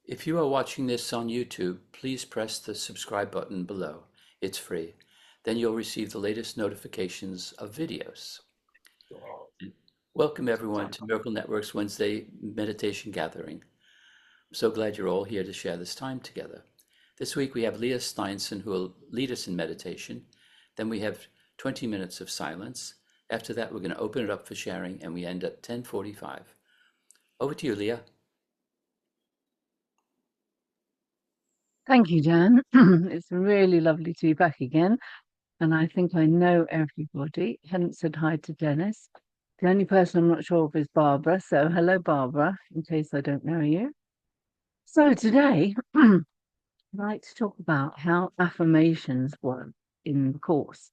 If you are watching this on YouTube, please press the subscribe button below. It's free. Then you'll receive the latest notifications of videos. Welcome everyone to Miracle Network's Wednesday meditation gathering. I'm so glad you're all here to share this time together. This week we have Lia Steinson who will lead us in meditation. Then we have 20 minutes of silence. After that, we're going to open it up for sharing and we end at 10:45. Over to you, Lia. Thank you, Jan. It's really lovely to be back again. And I think I know everybody. Hadn't said hi to Dennis. The only person I'm not sure of is Barbara. So hello, Barbara, in case I don't know you. So today, I'd like to talk about how affirmations work in the course.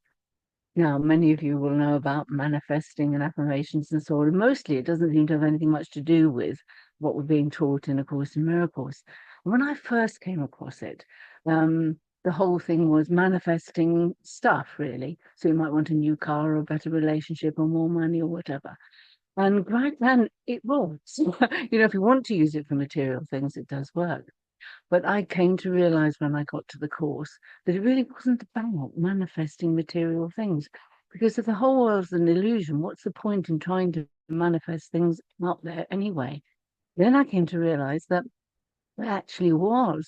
Now, many of you will know about manifesting and affirmations and so on. Mostly, it doesn't seem to have anything much to do with what we're being taught in A Course in Miracles. When I first came across it, the whole thing was manifesting stuff, really. So you might want a new car or a better relationship or more money or whatever. And right then, it works. If you want to use it for material things, it does work. But I came to realize when I got to the course that it really wasn't about manifesting material things. Because if the whole world's an illusion, what's the point in trying to manifest things out there anyway? Then I came to realize that it actually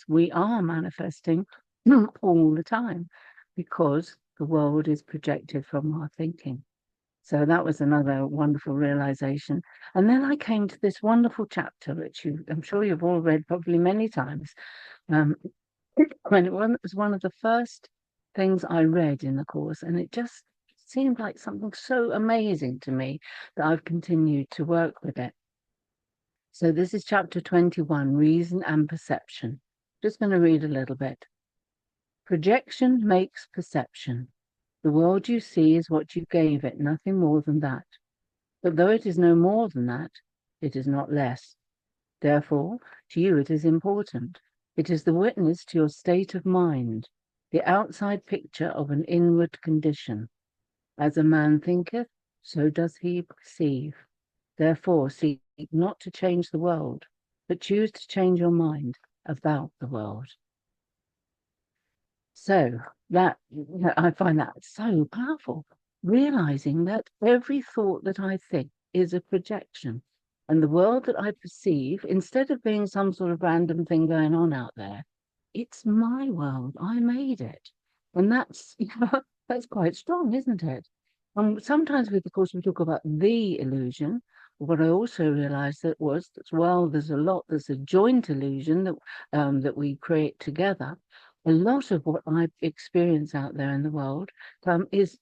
we are manifesting all the time because the world is projected from our thinking. So that was another wonderful realization. And then I came to this wonderful chapter, which I'm sure you've all read probably many times. Um, when it was one of the first things I read in the course, and it just seemed like something so amazing to me that I've continued to work with it. So this is chapter 21, Reason and Perception. Just going to read a little bit. Projection makes perception. The world you see is what you gave it, nothing more than that. But though it is no more than that, it is not less. Therefore, to you it is important. It is the witness to your state of mind, the outside picture of an inward condition. As a man thinketh, so does he perceive. Therefore, seek not to change the world, but choose to change your mind about the world. So I find that so powerful, realizing that every thought that I think is a projection. And the world that I perceive, instead of being some sort of random thing going on out there, it's my world. I made it. And that's, that's quite strong, isn't it? Sometimes, of course, we talk about the illusion. What I also realized there's a joint illusion that we create together. A lot of what I experience out there in the world is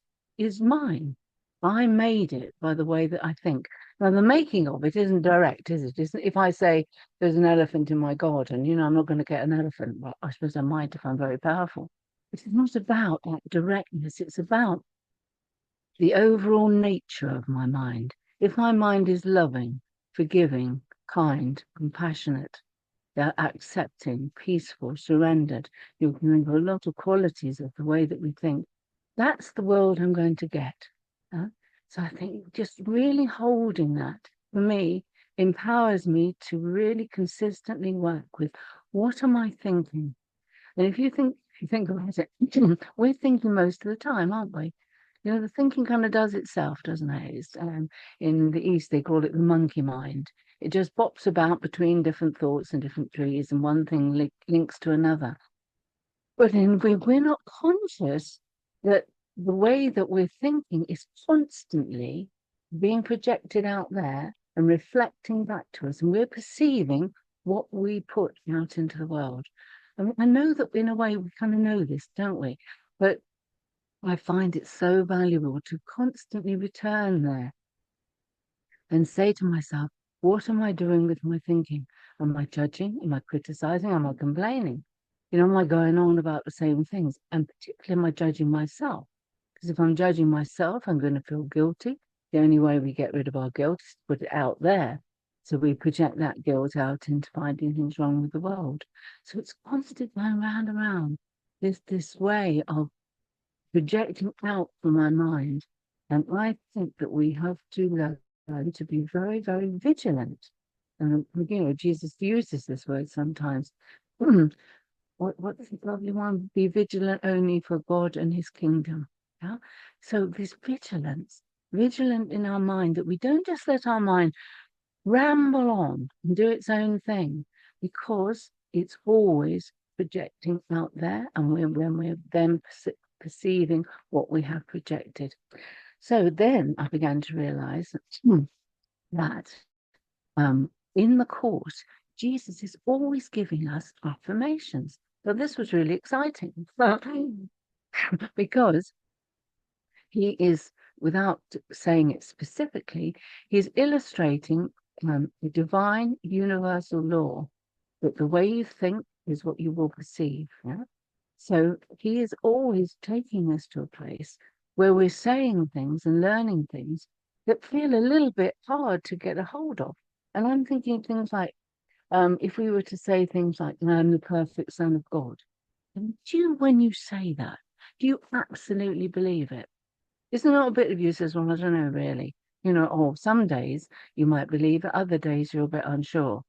mine. I made it by the way that I think. Now, the making of it isn't direct, is it? Isn't, if I say there's an elephant in my garden, I'm not going to get an elephant. Well, I suppose I might if I'm very powerful. It's not about that directness. It's about the overall nature of my mind. If my mind is loving, forgiving, kind, compassionate, accepting, peaceful, surrendered, you can think of a lot of qualities of the way that we think. That's the world I'm going to get. So I think just really holding that for me empowers me to really consistently work with what am I thinking? And if you think about it, we're thinking most of the time, aren't we? The thinking kind of does itself, doesn't it? In the East, they call it the monkey mind. It just bops about between different thoughts and different trees, and one thing links to another. But we're not conscious that the way that we're thinking is constantly being projected out there and reflecting back to us, and we're perceiving what we put out into the world. I know that in a way we kind of know this, don't we? But I find it so valuable to constantly return there and say to myself, what am I doing with my thinking? Am I judging? Am I criticizing? Am I complaining? Am I going on about the same things? And particularly, am I judging myself? Because if I'm judging myself, I'm going to feel guilty. The only way we get rid of our guilt is to put it out there. So we project that guilt out into finding things wrong with the world. So it's constant going round and round. This way of projecting out from our mind. And I think that we have to learn to be very, very vigilant And Jesus uses this word sometimes. What's the lovely one? Be vigilant only for God and his kingdom. Yeah. So this vigilant in our mind, that we don't just let our mind ramble on and do its own thing, because it's always projecting out there, and when we're then perceiving what we have projected. So then I began to realize that in the Course, Jesus is always giving us affirmations. So this was really exciting because he is, without saying it specifically, he's illustrating the divine universal law that the way you think is what you will perceive. Yeah? So he is always taking us to a place where we're saying things and learning things that feel a little bit hard to get a hold of. And I'm thinking things like, if we were to say things like, I'm the perfect Son of God, and when you say that, do you absolutely believe it? Isn't that a bit of you says, well, I don't know really. Or some days you might believe it, other days you're a bit unsure.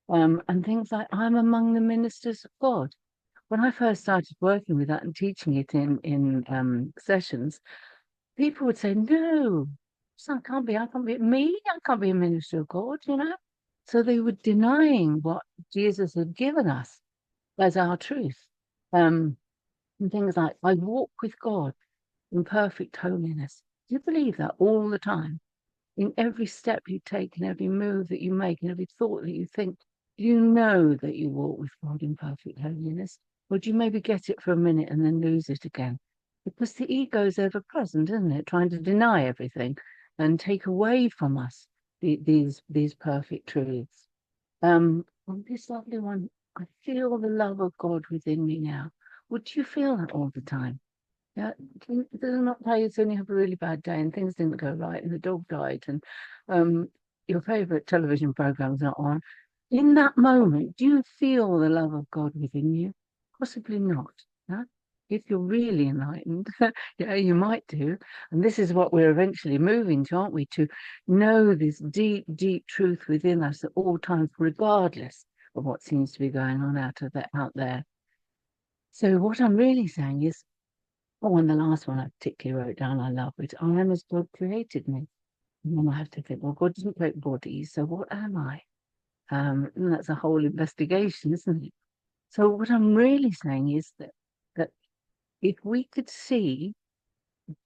And things like, I'm among the ministers of God. When I first started working with that and teaching it in sessions, people would say, no, I can't be me, I can't be a minister of God, So they were denying what Jesus had given us as our truth. And things like, I walk with God in perfect holiness. Do you believe that all the time? In every step you take, in every move that you make, in every thought that you think, do you know that you walk with God in perfect holiness? Or do you maybe get it for a minute and then lose it again? Because the ego is ever present, isn't it? Trying to deny everything and take away from us these perfect truths. On this lovely one, I feel the love of God within me now. Would you feel that all the time? Yeah, it does not tell you when you have a really bad day and things didn't go right and the dog died and your favourite television program's not on. In that moment, do you feel the love of God within you? Possibly not. Yeah? If you're really enlightened, yeah, you might do. And this is what we're eventually moving to, aren't we? To know this deep, deep truth within us at all times, regardless of what seems to be going on out there. So what I'm really saying is, and the last one I particularly wrote down, I love it. I am as God created me. And then I have to think, well, God didn't create bodies, so what am I? And that's a whole investigation, isn't it? So what I'm really saying is that if we could see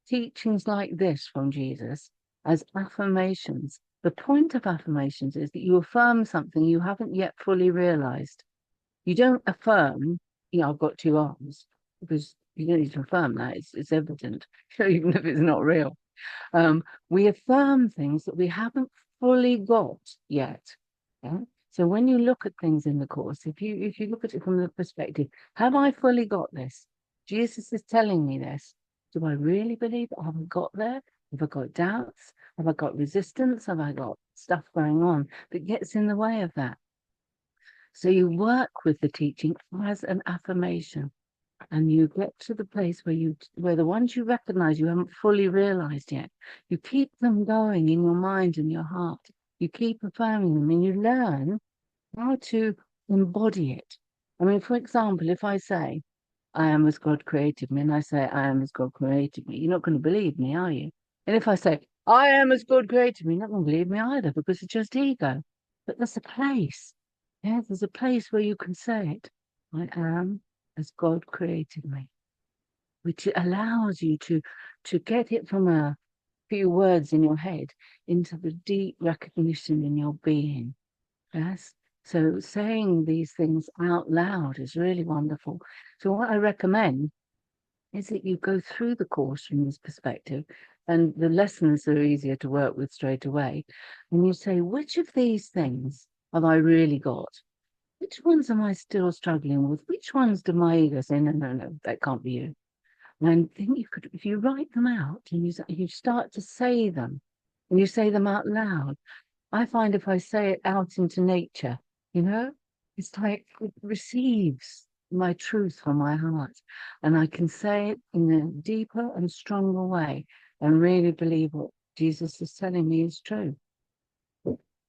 teachings like this from Jesus as affirmations, the point of affirmations is that you affirm something you haven't yet fully realized. You don't affirm, I've got two arms, because you don't need to affirm that. It's evident, even if it's not real. We affirm things that we haven't fully got yet. Yeah? So when you look at things in the Course, if you look at it from the perspective, have I fully got this? Jesus is telling me this. Do I really believe it? Have I got there? Have I got doubts? Have I got resistance? Have I got stuff going on that gets in the way of that? So you work with the teaching as an affirmation, and you get to the place where the ones you recognize you haven't fully realized yet, you keep them going in your mind and your heart. You keep affirming them, and you learn how to embody it. I mean, for example, if I say, I am as God created me, and I say, I am as God created me, you're not going to believe me, are you? And if I say, I am as God created me, you're not going to believe me either, because it's just ego. But there's a place. Yeah, there's a place where you can say it. I am as God created me, which allows you to get it from a few words in your head into the deep recognition in your being. Yes. So saying these things out loud is really wonderful. So what I recommend is that you go through the Course from this perspective, and the lessons are easier to work with straight away. And you say, which of these things have I really got? Which ones am I still struggling with? Which ones do my ego say, no, no, no, that can't be you? And then you could, if you write them out and you start to say them, and you say them out loud, I find if I say it out into nature, it's like it receives my truth from my heart. And I can say it in a deeper and stronger way and really believe what Jesus is telling me is true.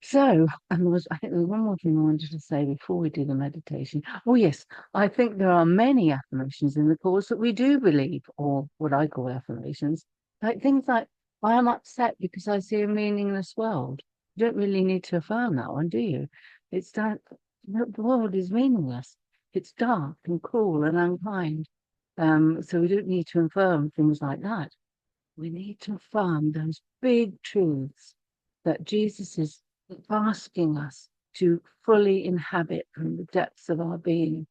So, I think there was one more thing I wanted to say before we do the meditation. Oh, yes, I think there are many affirmations in the Course that we do believe, or what I call affirmations, like things like, I am upset because I see a meaningless world. You don't really need to affirm that one, do you? It's that the world is meaningless. It's dark and cruel and unkind. So we don't need to affirm things like that. We need to affirm those big truths that Jesus is asking us to fully inhabit from the depths of our being.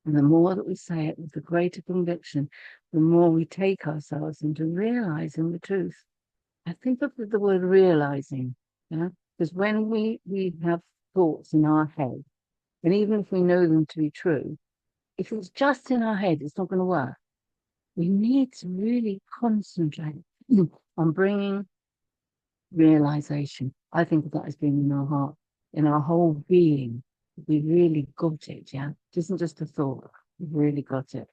And the more that we say it with the greater conviction, the more we take ourselves into realizing the truth. I think of the word realizing, yeah, because when we have thoughts in our head, and even if we know them to be true, if it's just in our head, it's not going to work. We need to really concentrate on bringing realization. I think of that as being in our heart, in our whole being. We really got it, yeah. It isn't just a thought. We've really got it.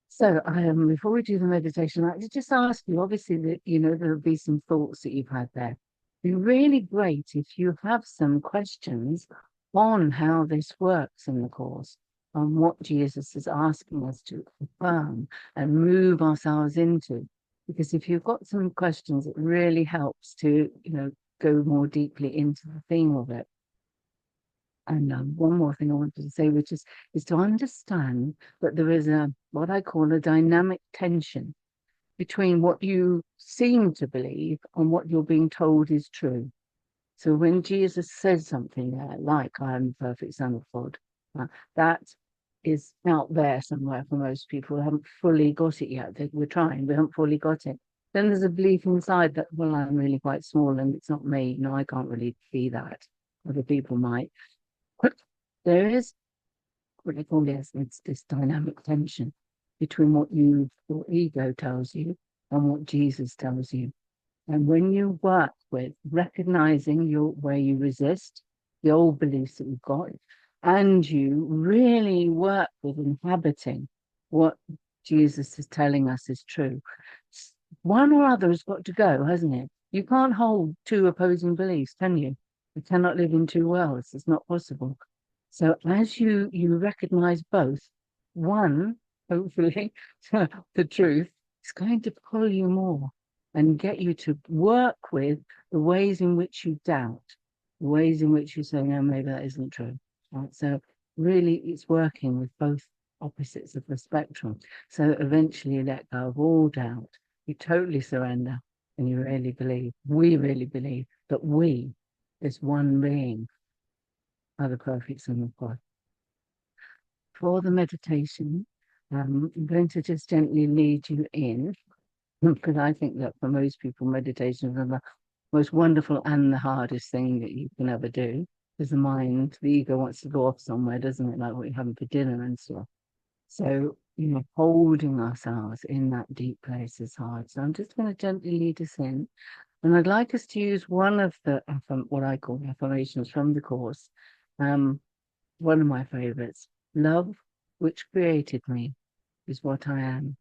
So, before we do the meditation, I just ask you, obviously, that there'll be some thoughts that you've had there. It'd be really great if you have some questions on how this works in the Course, on what Jesus is asking us to affirm and move ourselves into. Because if you've got some questions, it really helps to, go more deeply into the theme of it. And one more thing I wanted to say, which is to understand that there is what I call a dynamic tension between what you seem to believe and what you're being told is true. So when Jesus says something there, like I am the perfect Son of God, that is out there somewhere for most people who haven't fully got it yet. We're trying, we haven't fully got it. Then there's a belief inside that, well, I'm really quite small and it's not me. No, I can't really be that. Other people might. There is what I call this dynamic tension between what your ego tells you and what Jesus tells you. And when you work with recognizing where you resist the old beliefs that you've got, and you really work with inhabiting what Jesus is telling us is true, one or other has got to go, hasn't it? You can't hold two opposing beliefs, can you? You cannot live in two worlds. It's not possible. So as you recognize both, one, hopefully, the truth is going to pull you more and get you to work with the ways in which you doubt, the ways in which you say, no, maybe that isn't true. Right? So really it's working with both opposites of the spectrum. So eventually you let go of all doubt. You totally surrender and you really believe, we really believe that we, this one being, are the perfect Son of God. For the meditation, I'm going to just gently lead you in, because I think that for most people, meditation is the most wonderful and the hardest thing that you can ever do. Because the ego wants to go off somewhere, doesn't it? Like what you're having for dinner and stuff. So, holding ourselves in that deep place is hard. So I'm just going to gently lead us in. And I'd like us to use one of the, what I call affirmations from the Course. One of my favorites, love which created me is what I am.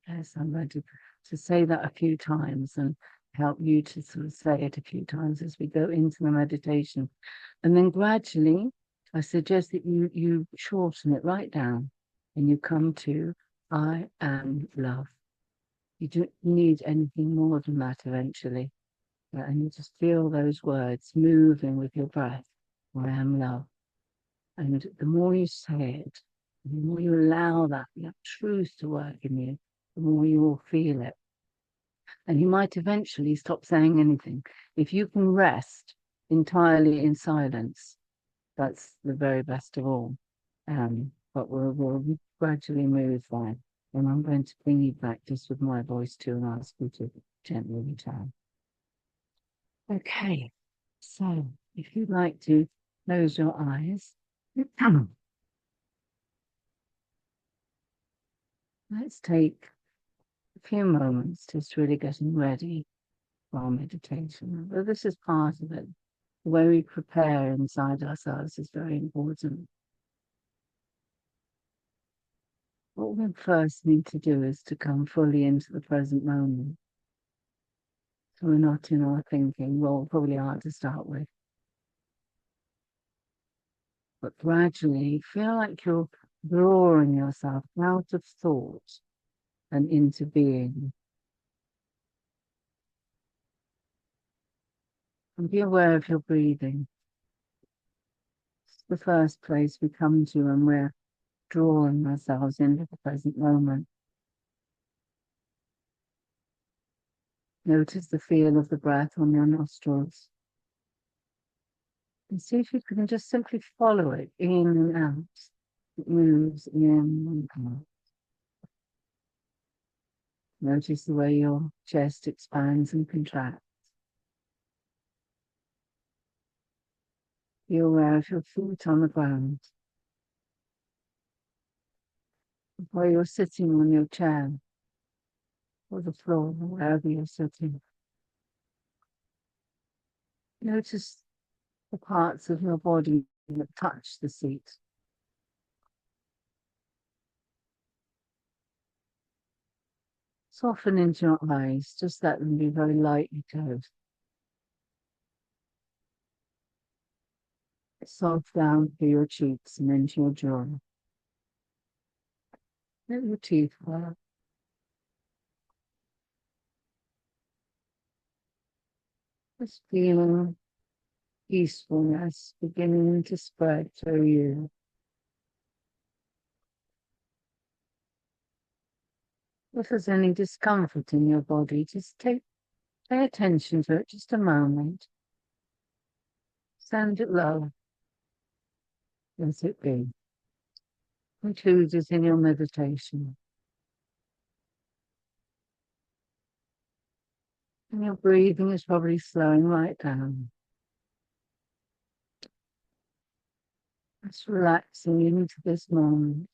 Yes, I'm going to say that a few times and help you to sort of say it a few times as we go into the meditation. And then gradually, I suggest that you shorten it right down and you come to I am love. You don't need anything more than that eventually. And you just feel those words moving with your breath. I am love. And the more you say it, the more you allow that truth to work in you, the more you will feel it. And you might eventually stop saying anything. If you can rest entirely in silence, that's the very best of all. But we'll gradually move there. And I'm going to bring you back just with my voice too and ask you to gently return. Okay, so if you'd like to close your eyes, let's take a few moments just really getting ready for our meditation. But this is part of it. The way we prepare inside ourselves is very important. What we first need to do is to come fully into the present moment. So we're not in our thinking. Well, probably aren't to start with. But gradually feel like you're drawing yourself out of thought and into being. And be aware of your breathing. It's the first place we come to when we're drawing ourselves into the present moment. Notice the feel of the breath on your nostrils. And see if you can just simply follow it in and out. It moves in and out. Notice the way your chest expands and contracts. Be aware of your feet on the ground. Where you're sitting on your chair or the floor, wherever you're sitting. Notice the parts of your body that touch the seat. Soften into your eyes, just let them be very lightly closed. Soft down through your cheeks and into your jaw. Let your teeth work. Just feeling peacefulness beginning to spread through you. If there's any discomfort in your body, just pay attention to it just a moment. Send it low. Let it be. Include it in your meditation. And your breathing is probably slowing right down. Just relaxing into this moment.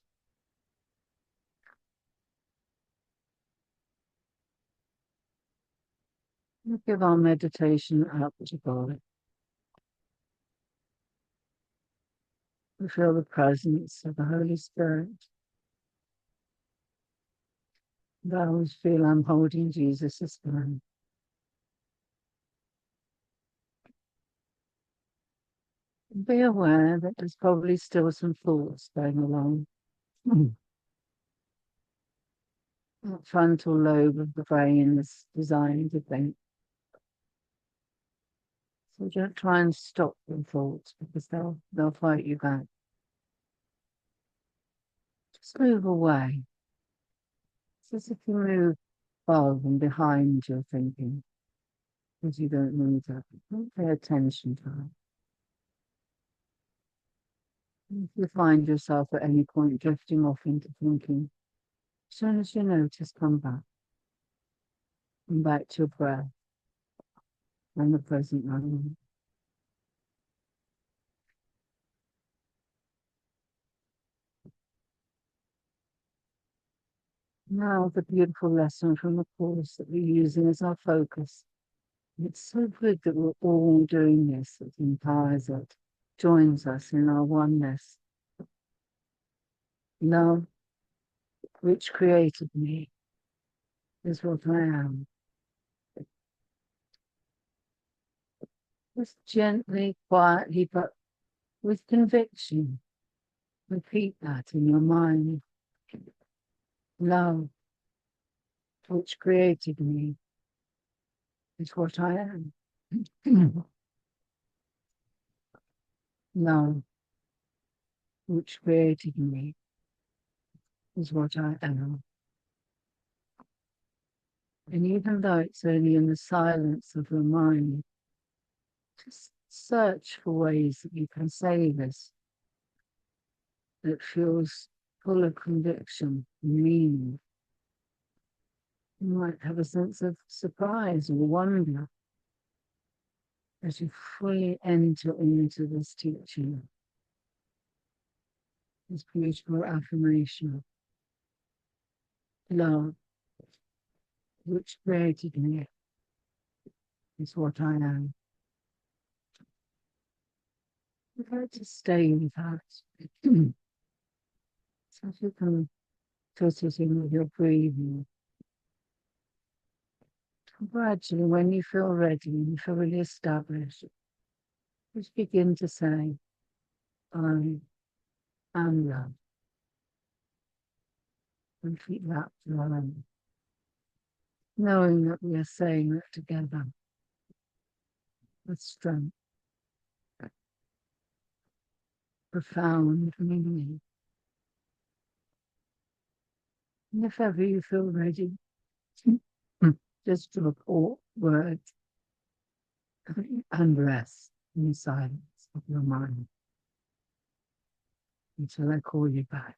We'll give our meditation up to God. We feel the presence of the Holy Spirit. And I always feel I'm holding Jesus' hand. Be aware that there's probably still some thoughts going along. That frontal lobe of the brain is designed to think. So don't try and stop the thoughts because they'll fight you back. Just move away. It's as if you move above and behind your thinking, because you don't need that. Don't pay attention to it. If you find yourself at any point drifting off into thinking, as soon as you notice, come back. Come back to your breath and the present moment. Now the beautiful lesson from the course that we're using as our focus. It's so good that we're all doing this. It empowers us, joins us in our oneness. Love, which created me, is what I am. Just gently, quietly, but with conviction, repeat that in your mind. Love, which created me, is what I am. Love, which created me, is what I am. And even though it's only in the silence of your mind, just search for ways that you can say this that feels full of conviction and meaning. You might have a sense of surprise or wonder as you fully enter into this teaching, this beautiful affirmation. Love, which created me, is what I am. I'd like to stay with that. So if you can fit it in with your breathing. Gradually, when you feel ready and you feel really established, just begin to say, I am love. And keep that flowing, knowing that we are saying it together with strength, profound meaning. And if ever you feel ready, just report words and rest in the silence of your mind until I call you back.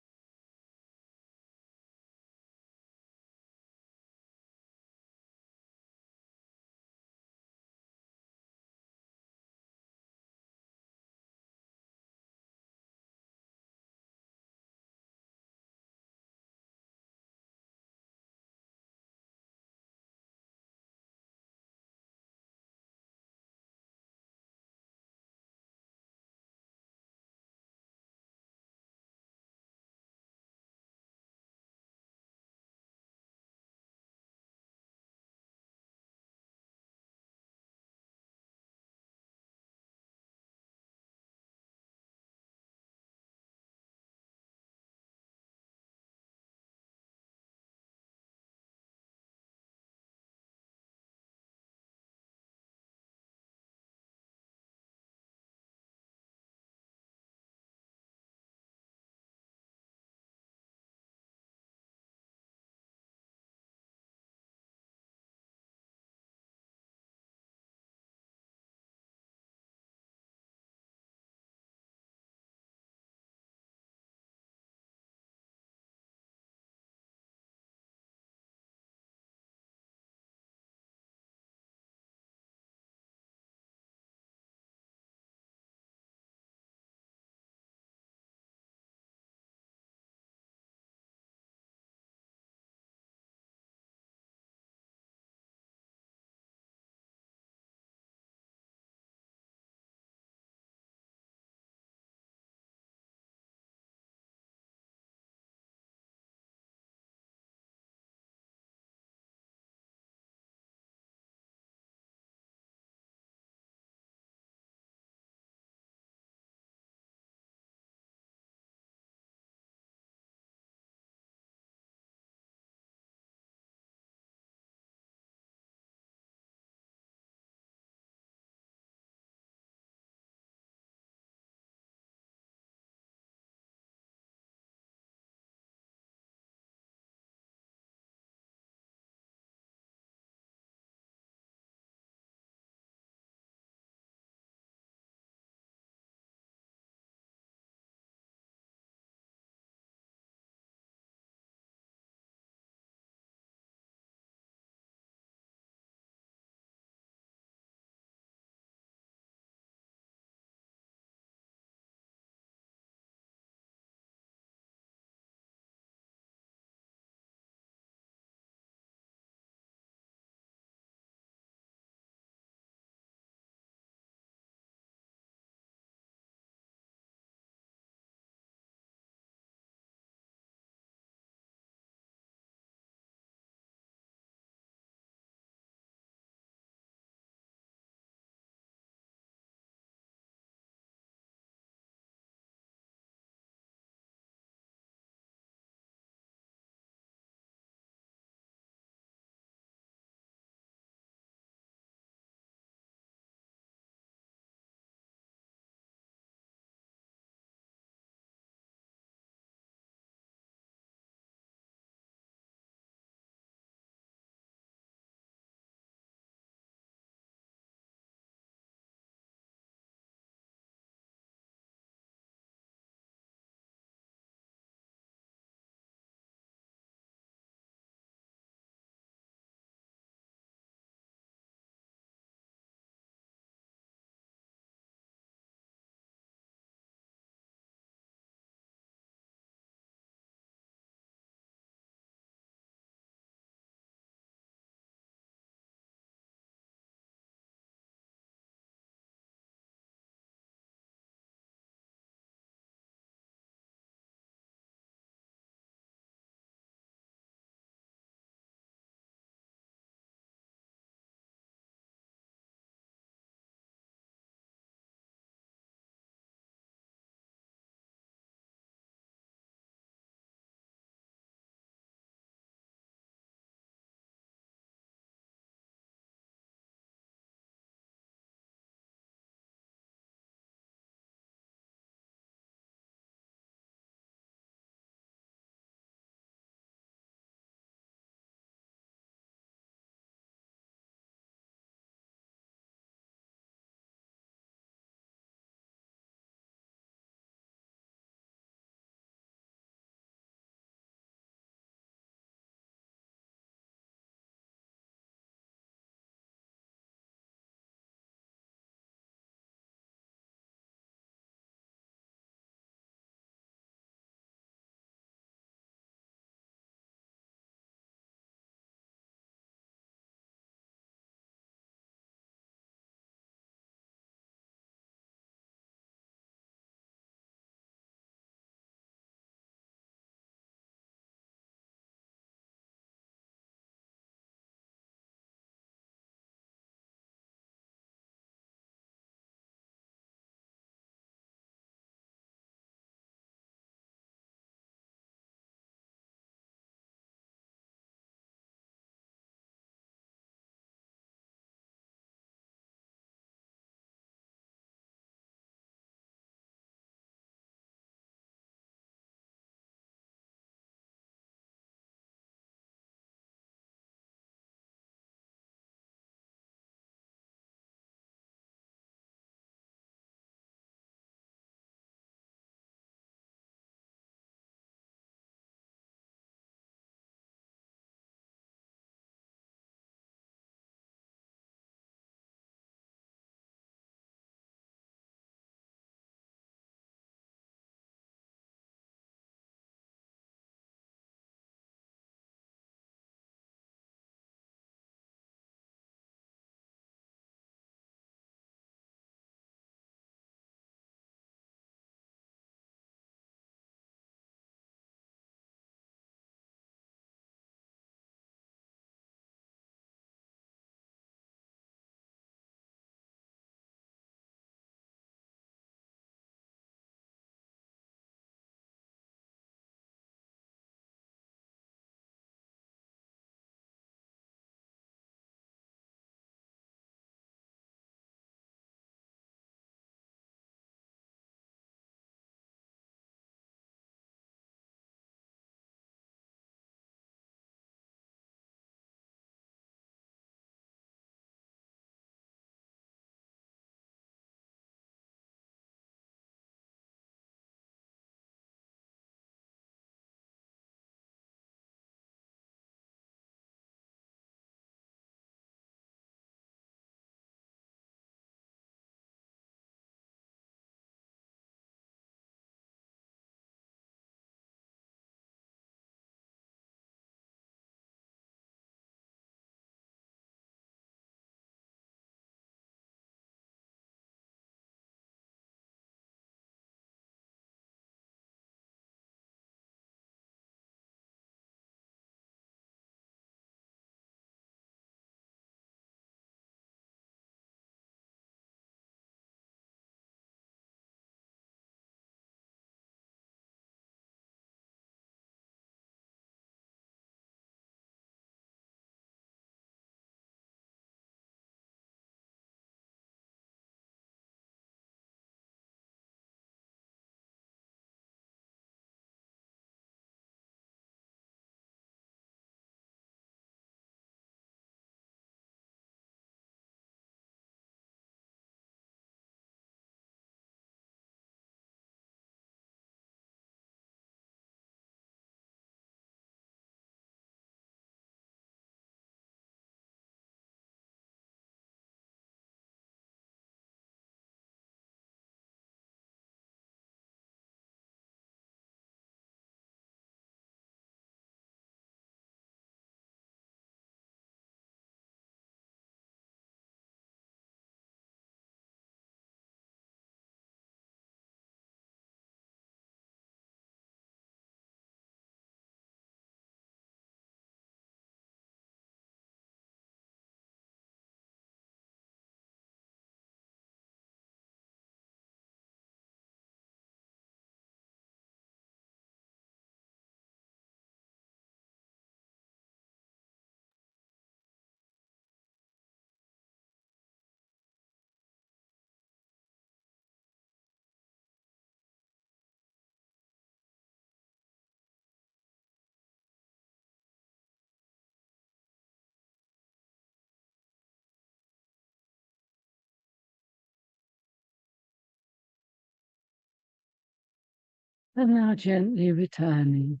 And now gently returning.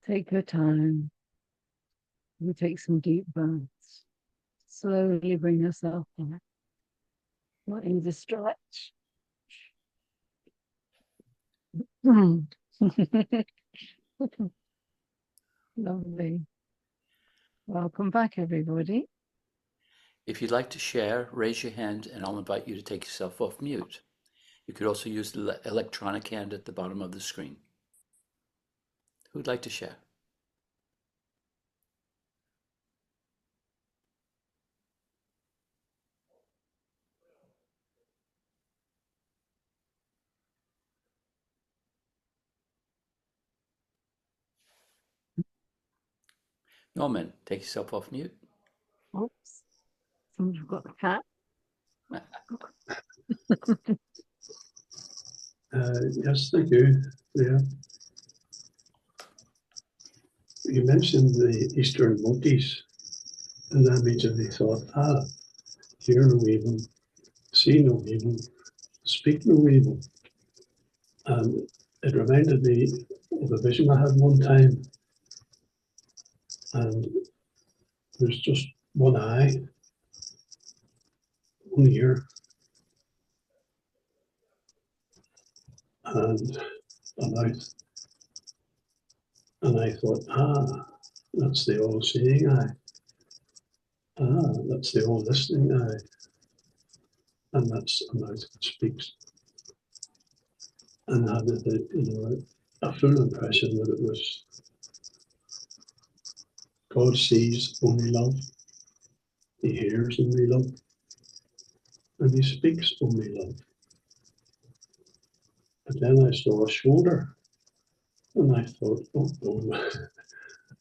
Take your time. You take some deep breaths. Slowly bring yourself back. Letting the stretch. Lovely. Welcome back, everybody. If you'd like to share, raise your hand and I'll invite you to take yourself off mute. You could also use the electronic hand at the bottom of the screen. Who'd like to share? Norman, take yourself off mute. Oops. Somebody's got the cat. Yes, thank you. Yeah. You mentioned the Eastern monkeys, and I immediately thought, hear no evil, see no evil, speak no evil. And it reminded me of a vision I had one time, and there's just one eye, one ear, and a mouth. And I thought, that's the all seeing eye. That's the all listening eye. And that's a mouth that speaks. And I had a full impression that it was God sees only love, He hears only love, and He speaks only love. But then I saw a shoulder, and I thought, oh,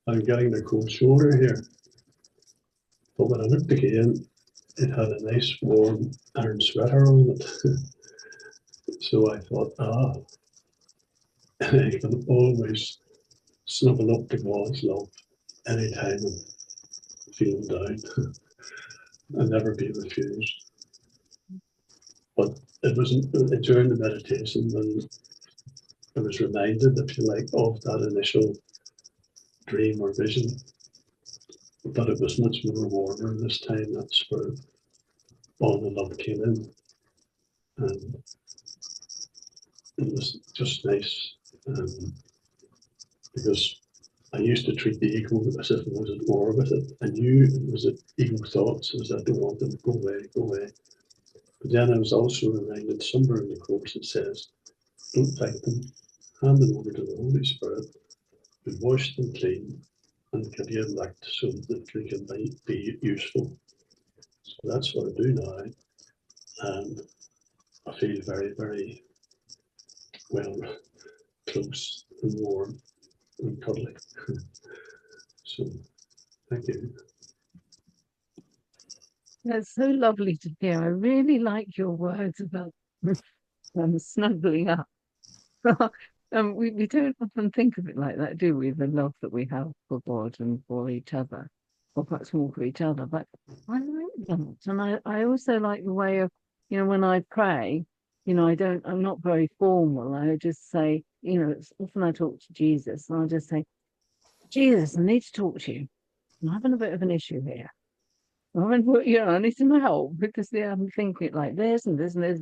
I'm getting a cold shoulder here. But when I looked again, it had a nice warm iron sweater on it. So I thought, I can always snuggle up to God's love anytime I'm feeling down and never be refused. But it wasn't during the meditation when I was reminded, if you like, of that initial dream or vision. But it was much more warmer this time. That's where all the love came in. And it was just nice because I used to treat the ego as if I was at war with it. I knew it was ego thoughts, as I don't want them to go away, go away. But then I was also reminded somewhere in the course it says, don't fight them, hand them over to the Holy Spirit, who wash them clean and give you back so that they can be useful. So that's what I do now. And I feel very, very well, close and warm and cuddly. So thank you. That's so lovely to hear. I really like your words about snuggling up. We don't often think of it like that, do we? The love that we have for God and for each other, or perhaps more for each other. But I like that. And I also like the way of, when I pray, I'm not very formal. I just say, it's often I talk to Jesus and I'll just say, Jesus, I need to talk to you. I'm having a bit of an issue here. I need some help because I'm thinking it like this and this and this.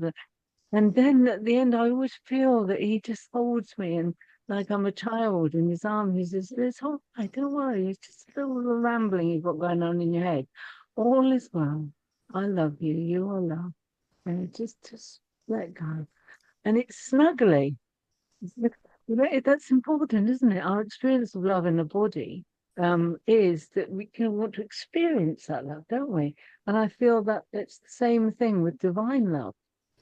And then at the end, I always feel that he just holds me and like I'm a child in his arms. He says, it's all right, don't worry. It's just a little rambling you've got going on in your head. All is well. I love you. You are loved. And just let go. And it's snuggly. That's important, isn't it? Our experience of love in the body is that we can want to experience that love, don't we? And I feel that it's the same thing with divine love.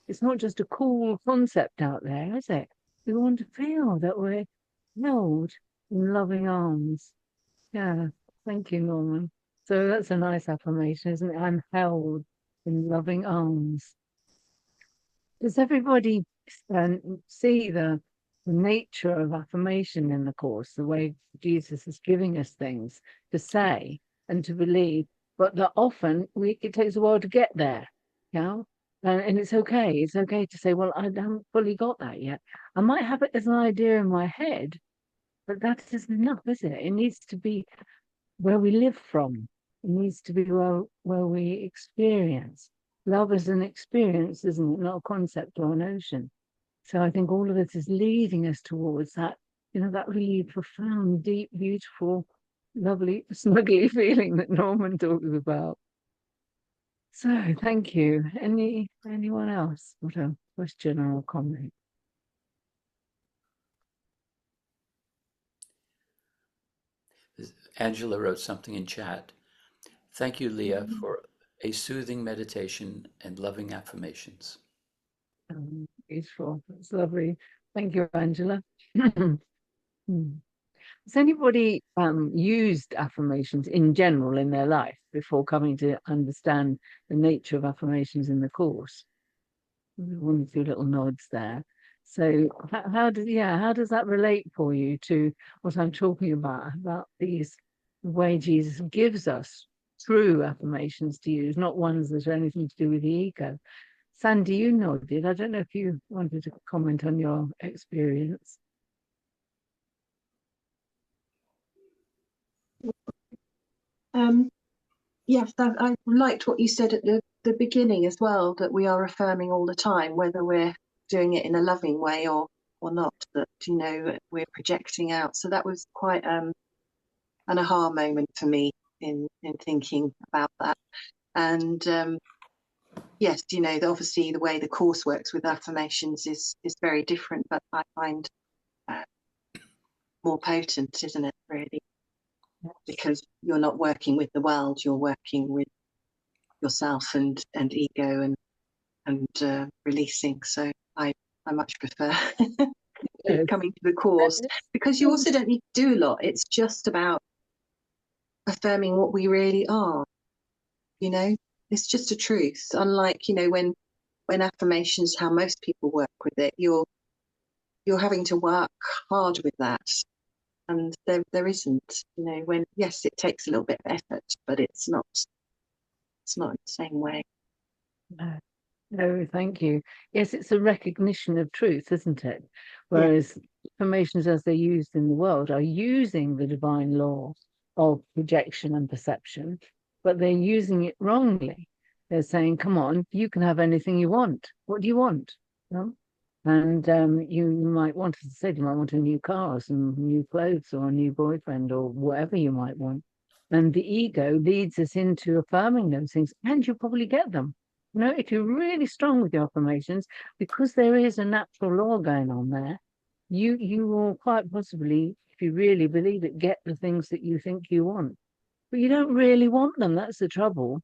It's not just a cool concept out there, is it? We want to feel that we're held in loving arms. Yeah, thank you, Norman. So that's a nice affirmation, isn't it? I'm held in loving arms. Does everybody see the nature of affirmation in the Course, the way Jesus is giving us things to say and to believe, but that often it takes a while to get there, you know? And it's okay. It's okay to say, well, I haven't fully got that yet. I might have it as an idea in my head, but that isn't enough, is it? It needs to be where we live from. It needs to be where we experience. Love is an experience, isn't it? Not a concept or a notion. So I think all of this is leading us towards that, that really profound, deep, beautiful, lovely, smuggly feeling that Norman talks about. So thank you. Anyone else? What a question or a comment? Angela wrote something in chat. Thank you, Leah, for a soothing meditation and loving affirmations. Beautiful. That's lovely. Thank you, Angela. Has anybody used affirmations in general in their life before coming to understand the nature of affirmations in the course? One or two little nods there. So how does that relate for you to what I'm talking about these the way Jesus gives us true affirmations to use, not ones that are anything to do with the ego? Sandy, you nodded. I don't know if you wanted to comment on your experience. Yes, I liked what you said at the beginning as well, that we are affirming all the time, whether we're doing it in a loving way or not, that, we're projecting out. So that was quite an aha moment for me in thinking about that. And yes, obviously the way the course works with affirmations is very different, but I find more potent, isn't it, really? Because you're not working with the world, you're working with yourself and ego and releasing. So I much prefer coming to the course, because you also don't need to do a lot. It's just about affirming what we really are. It's just a truth. Unlike when affirmations, how most people work with it, you're having to work hard with that. And there isn't, when, yes, it takes a little bit of effort, but it's not in the same way. No, thank you. Yes, it's a recognition of truth, isn't it? Whereas affirmations as they're used in the world are using the divine law of projection and perception, but they're using it wrongly. They're saying, come on, you can have anything you want. What do you want? And you might want, as I said, you might want a new car, or some new clothes, or a new boyfriend, or whatever you might want. And the ego leads us into affirming those things, and you probably get them. If you're really strong with your affirmations, because there is a natural law going on there, you will quite possibly, if you really believe it, get the things that you think you want. But you don't really want them. That's the trouble.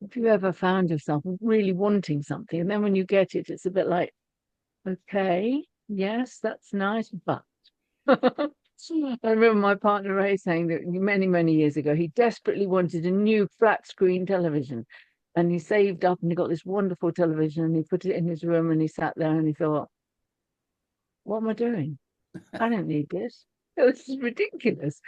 If you ever found yourself really wanting something, and then when you get it, it's a bit like, okay, yes, that's nice, but I remember my partner Ray saying that many, many years ago, he desperately wanted a new flat screen television. And he saved up and he got this wonderful television and he put it in his room and he sat there and he thought, what am I doing? I don't need this. It was ridiculous.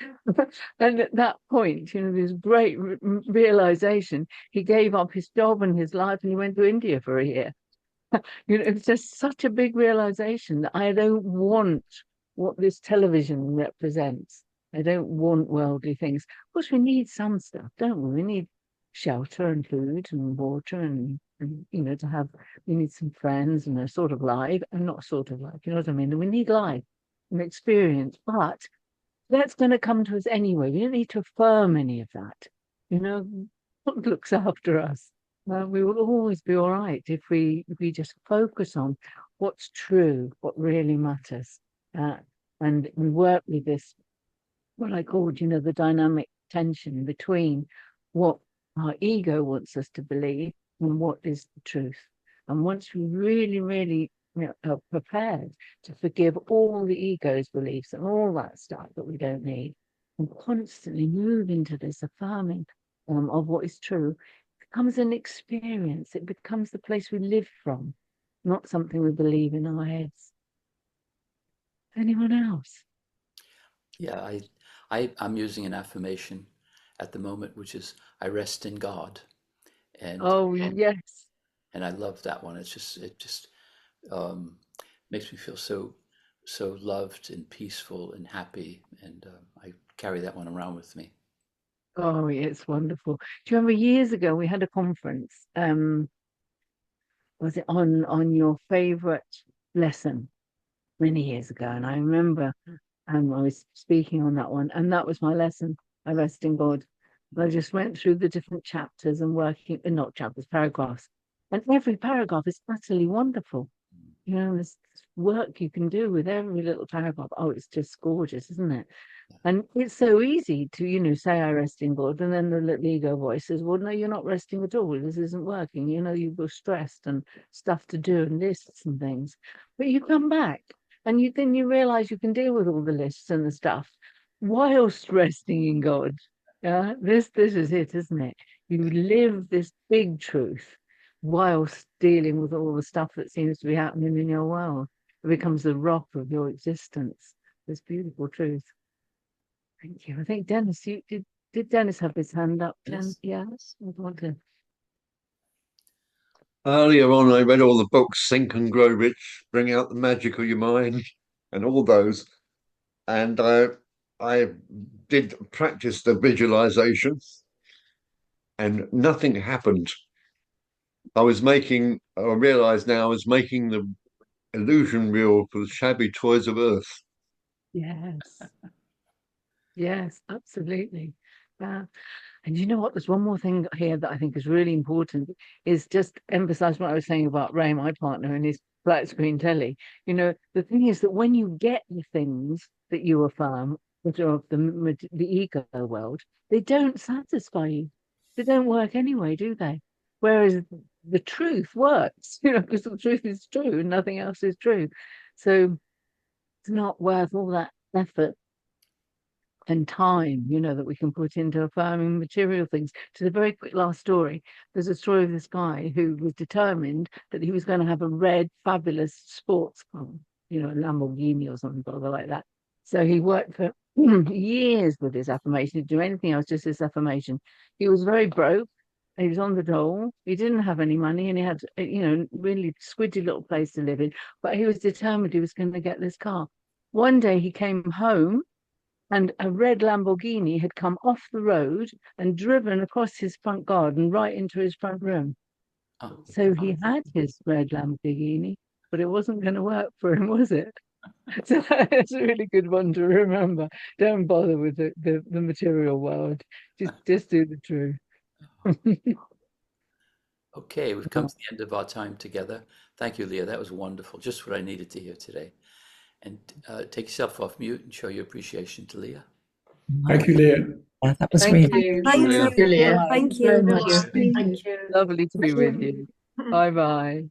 And at that point, this great realization, he gave up his job and his life and he went to India for a year. It's just such a big realization that I don't want what this television represents. I don't want worldly things. Of course, we need some stuff, don't we? We need shelter and food and water and we need some friends and a sort of life, and not sort of life, you know what I mean? We need life and experience, but that's going to come to us anyway. We don't need to affirm any of that. God looks after us. We will always be all right if we just focus on what's true, what really matters, and we work with this, what I called, the dynamic tension between what our ego wants us to believe and what is the truth. And once we really, really are prepared to forgive all the ego's beliefs and all that stuff that we don't need, and constantly move into this affirming of what is true, becomes an experience. It becomes the place we live from, not something we believe in our heads. Anyone else? Yeah, I'm using an affirmation at the moment, which is I rest in God. And Oh, yes. and I love that one. It just um, makes me feel so loved and peaceful and happy, and I carry that one around with me. Oh, it's wonderful. Do you remember years ago we had a conference? Was it on your favorite lesson many years ago? And I remember I was speaking on that one, and that was my lesson. I rest in God. And I just went through the different chapters and working, not chapters, paragraphs. And every paragraph is utterly wonderful. You know, there's work you can do with every little paragraph. Oh, it's just gorgeous, isn't it? And it's so easy to, say I rest in God, and then the little ego voice says, well, no, you're not resting at all. This isn't working. You've got stressed and stuff to do and lists and things. But you come back and then you realize you can deal with all the lists and the stuff whilst resting in God. Yeah, this is it, isn't it? You live this big truth whilst dealing with all the stuff that seems to be happening in your world. It becomes the rock of your existence. This beautiful truth. Thank you. I think Dennis, did Dennis have his hand up? Dennis? Yes. I want to. Earlier on, I read all the books, Think and Grow Rich, Bring Out the Magic of Your Mind, and all those. And I did practice the visualization, and nothing happened. I realized now I was making the illusion reel for the shabby toys of earth. Yes. Yes, absolutely. Yeah. And you know what? There's one more thing here that I think is really important, is just emphasize what I was saying about Ray, my partner, and his flat screen telly. The thing is that when you get the things that you affirm, that are of the ego world, they don't satisfy you. They don't work anyway, do they? Whereas the truth works, because the truth is true and nothing else is true. So it's not worth all that effort and time, that we can put into affirming material things. To a very quick last story, there's a story of this guy who was determined that he was going to have a red, fabulous sports car, a Lamborghini or something like that. So he worked for years with his affirmation. He didn't do anything else, just this affirmation. He was very broke. He was on the dole. He didn't have any money, and he had, really squidgy little place to live in. But he was determined he was going to get this car. One day he came home, and a red Lamborghini had come off the road and driven across his front garden right into his front room. Oh, So he had his red Lamborghini, but it wasn't going to work for him, was it? So that's a really good one to remember. Don't bother with the material world. Just do the truth. okay, we've come to the end of our time together. Thank you, Leah. That was wonderful. Just what I needed to hear today. And take yourself off mute and show your appreciation to Leah. Thank you, Leah. Yeah, that was Thank really you. Thank you. Brilliant. Right. Thank Very you. much. Thank you. Lovely to be with you. Bye bye.